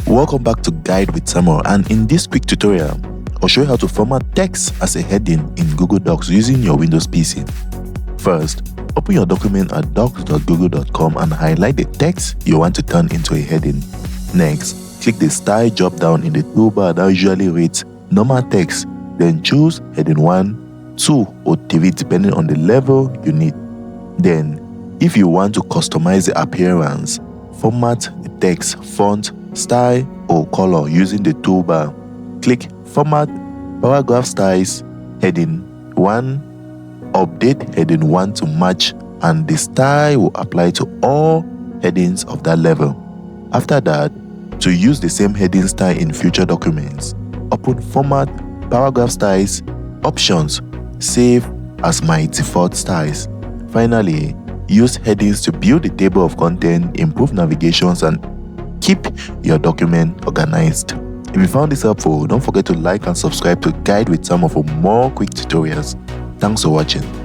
Welcome back to Guide with Samuel, and in this quick tutorial, I'll show you how to format text as a heading in Google Docs using your Windows PC. First, open your document at docs.google.com and highlight the text you want to turn into a heading. Next, click the Styles Dropdown in the toolbar that usually reads Normal Text, then choose Heading 1, 2, or 3 depending on the level you need. Then, if you want to customize the appearance, format the text, font, style, or color using the toolbar. Click Format, Paragraph Styles, Heading 1, update Heading 1 to match, and the style will apply to all headings of that level. After that, to use the same heading style in future documents, open Format, Paragraph Styles, Options, Save as my default styles. Finally, use headings to build the table of content, improve navigations, and keep your document organized. If you found this helpful, don't forget to like and subscribe to Guide with Samuel for more quick tutorials. Thanks for watching.